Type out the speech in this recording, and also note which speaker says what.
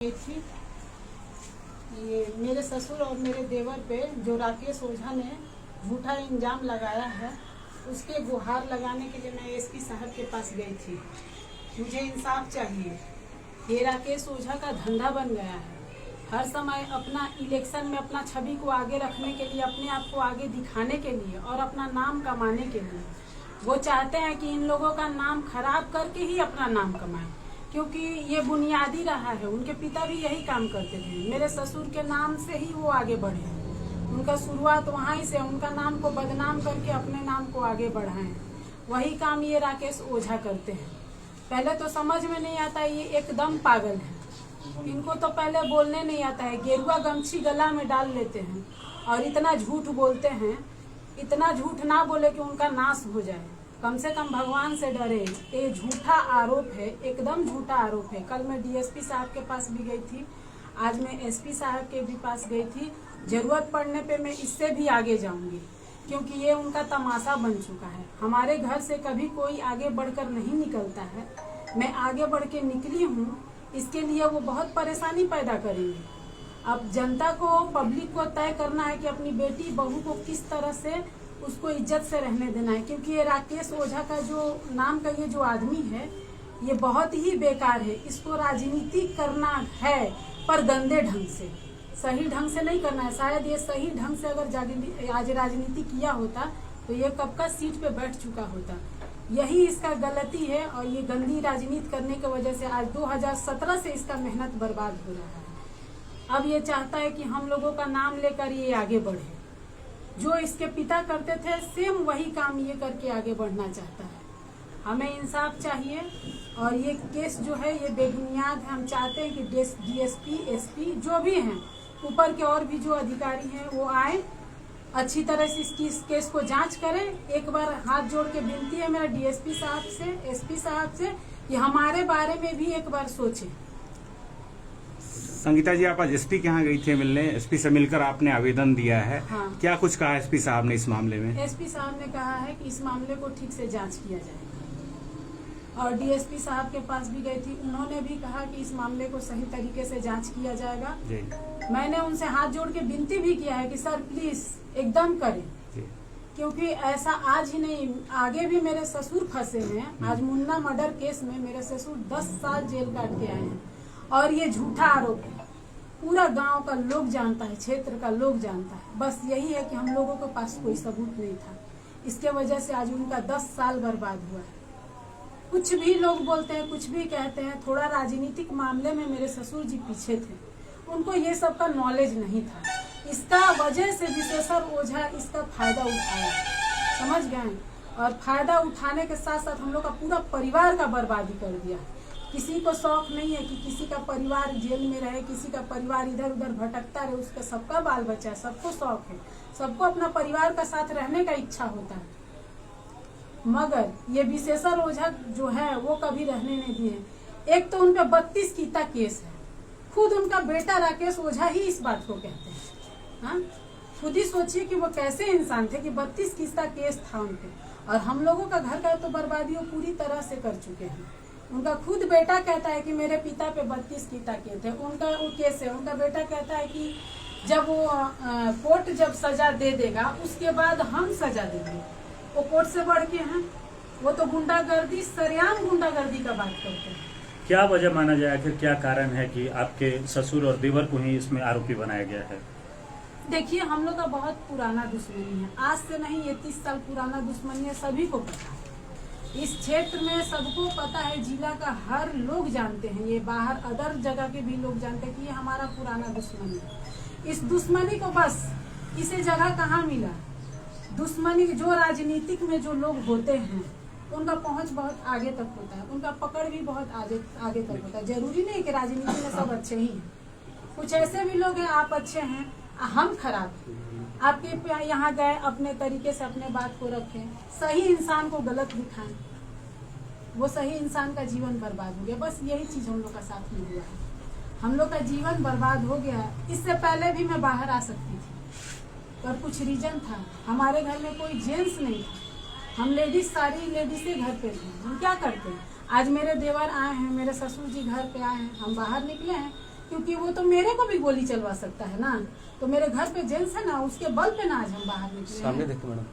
Speaker 1: थी। ये मेरे ससुर और मेरे देवर पे जो राकेश ओझा ने झूठा इल्जाम लगाया है, उसके गुहार लगाने के लिए मैं एसपी साहब के पास गई थी। मुझे इंसाफ चाहिए। ये राकेश ओझा का धंधा बन गया है। हर समय अपना इलेक्शन में अपना छवि को आगे रखने के लिए, अपने आप को आगे दिखाने के लिए और अपना नाम कमाने के लिए वो चाहते हैं कि इन लोगों का नाम खराब करके ही अपना नाम कमाएं, क्योंकि ये बुनियादी रहा है। उनके पिता भी यही काम करते थे। मेरे ससुर के नाम से ही वो आगे बढ़े हैं। उनका शुरुआत वहाँ ही से, उनका नाम को बदनाम करके अपने नाम को आगे बढ़ाएं। वही काम ये राकेश ओझा करते हैं। पहले तो समझ में नहीं आता, ये एकदम पागल है। इनको तो पहले बोलने नहीं आता है। गेरुआ गमछी गला में डाल लेते हैं और इतना झूठ बोलते हैं। इतना झूठ ना बोले कि उनका नाश हो जाए। कम से कम भगवान से डरे। ये झूठा आरोप है, एकदम झूठा आरोप है। कल मैं डीएसपी साहब के पास भी गई थी, आज मैं एसपी साहब के भी पास गई थी। जरूरत पड़ने पे मैं इससे भी आगे जाऊंगी, क्योंकि ये उनका तमाशा बन चुका है। हमारे घर से कभी कोई आगे बढ़कर नहीं निकलता है। मैं आगे बढ़ के निकली हूँ, इसके लिए वो बहुत परेशानी पैदा करेंगे। अब जनता को, पब्लिक को तय करना है कि अपनी बेटी बहू को किस तरह से उसको इज्जत से रहने देना है। क्योंकि ये राकेश ओझा का जो नाम का ये जो आदमी है, ये बहुत ही बेकार है। इसको राजनीति करना है, पर गंदे ढंग से, सही ढंग से नहीं करना है। शायद ये सही ढंग से अगर आज राजनीति किया होता तो ये कब का सीट पे बैठ चुका होता। यही इसका गलती है और ये गंदी राजनीति करने की वजह से आज 2017 से इसका मेहनत बर्बाद हो रहा है। अब ये चाहता है कि हम लोगों का नाम लेकर ये आगे बढ़े। जो इसके पिता करते थे, सेम वही काम ये करके आगे बढ़ना चाहता है। हमें इंसाफ चाहिए और ये केस जो है ये बेबुनियाद है। हम चाहते हैं कि डीएसपी, एसपी जो भी हैं, ऊपर के और भी जो अधिकारी हैं वो आए, अच्छी तरह से इस केस को जांच करें। एक बार हाथ जोड़ के विनती है मेरा डीएसपी साहब से, एसपी साहब से, कि हमारे बारे में भी एक बार सोचें।
Speaker 2: संगीता जी, आप आज एसपी के यहाँ गई थी मिलने, एसपी से मिलकर आपने आवेदन दिया है।
Speaker 1: हाँ।
Speaker 2: क्या कुछ कहा एसपी साहब ने इस मामले में?
Speaker 1: एसपी साहब ने कहा है कि इस मामले को ठीक से जांच किया जाएगा। और डीएसपी साहब के पास भी गई थी, उन्होंने भी कहा कि इस मामले को सही तरीके से जांच किया जाएगा।
Speaker 2: जी।
Speaker 1: मैंने उनसे हाथ जोड़ के विनती भी किया है कि सर प्लीज एकदम करें, क्योंकि ऐसा आज ही नहीं, आगे भी मेरे ससुर फंसे हैं। आज मुन्ना मर्डर केस में मेरे ससुर 10 साल जेल काट के आए हैं और ये झूठा आरोप है। पूरा गांव का लोग जानता है, क्षेत्र का लोग जानता है। बस यही है कि हम लोगों के पास कोई सबूत नहीं था। इसके वजह से आज उनका 10 साल बर्बाद हुआ है। कुछ भी लोग बोलते हैं, कुछ भी कहते हैं। थोड़ा राजनीतिक मामले में मेरे ससुर जी पीछे थे, उनको ये सब का नॉलेज नहीं था। इसका वजह से विशेषर ओझा इसका फायदा उठाया, समझ गए। और फायदा उठाने के साथ साथ हम लोग का पूरा परिवार का बर्बादी कर दिया। किसी को शौक नहीं है कि किसी का परिवार जेल में रहे, किसी का परिवार इधर उधर भटकता रहे। उसका सबका बाल बच्चा है, सबको शौक है, सबको अपना परिवार का साथ रहने का इच्छा होता है। मगर ये विशेषर ओझा जो है वो कभी रहने नहीं दिए। एक तो उनका 32 कीता केस है। खुद उनका बेटा राकेश ओझा ही इस बात को कहते हैं। हाँ, खुद ही सोचिए कि वो कैसे इंसान थे कि 32 कीता केस था उनके। और हम लोगों का घर का तो बर्बादी वो पूरी तरह से कर चुके हैं। उनका खुद बेटा कहता है कि मेरे पिता पे 32 कीता केस थे, उनका वो केस है। उनका बेटा कहता है कि जब वो कोर्ट जब सजा दे देगा उसके बाद हम सजा देंगे। वो कोर्ट से बढ़ के हैं, वो तो गुंडागर्दी, सरेआम गुंडागर्दी का बात करते हैं।
Speaker 3: क्या वजह माना जाए, आखिर क्या कारण है कि आपके ससुर और देवर को ही इसमें आरोपी बनाया गया है?
Speaker 1: देखिए, हम लोग का बहुत पुराना दुश्मनी है। आज से नहीं, ये 30 साल पुराना दुश्मनी है। सभी को पता है, इस क्षेत्र में सबको पता है। जिला का हर लोग जानते हैं, ये बाहर अदर जगह के भी लोग जानते हैं कि ये हमारा पुराना दुश्मनी है। इस दुश्मनी को बस इसे जगह कहाँ मिला? दुश्मनी जो राजनीतिक में जो लोग होते हैं उनका पहुंच बहुत आगे तक होता है, उनका पकड़ भी बहुत आगे तक होता है। जरूरी नहीं कि राजनीति में सब अच्छे ही हैं। कुछ ऐसे भी लोग हैं, आप अच्छे हैं, हम खराब हैं। आपके यहाँ गए, अपने तरीके से अपने बात को रखें, सही इंसान को गलत दिखाएं, वो सही इंसान का जीवन बर्बाद हो गया। बस यही चीज हम लोग का साथ में हुआ है। हम लोग का जीवन बर्बाद हो गया। इससे पहले भी मैं बाहर आ सकती थी, पर कुछ रीजन था। हमारे घर में कोई जेंट्स नहीं था, हम लेडीज, सारी लेडीज के घर पे थे। हम क्या करते हैं? आज मेरे देवर आए हैं, मेरे ससुर जी घर पे आए हैं, हम बाहर निकले हैं क्योंकि वो तो मेरे को भी गोली चलवा सकता है ना। तो मेरे घर पे जेंट्स है ना, उसके बल पे ना आज हम बाहर निकले हैं।
Speaker 4: सामने देखो मैडम।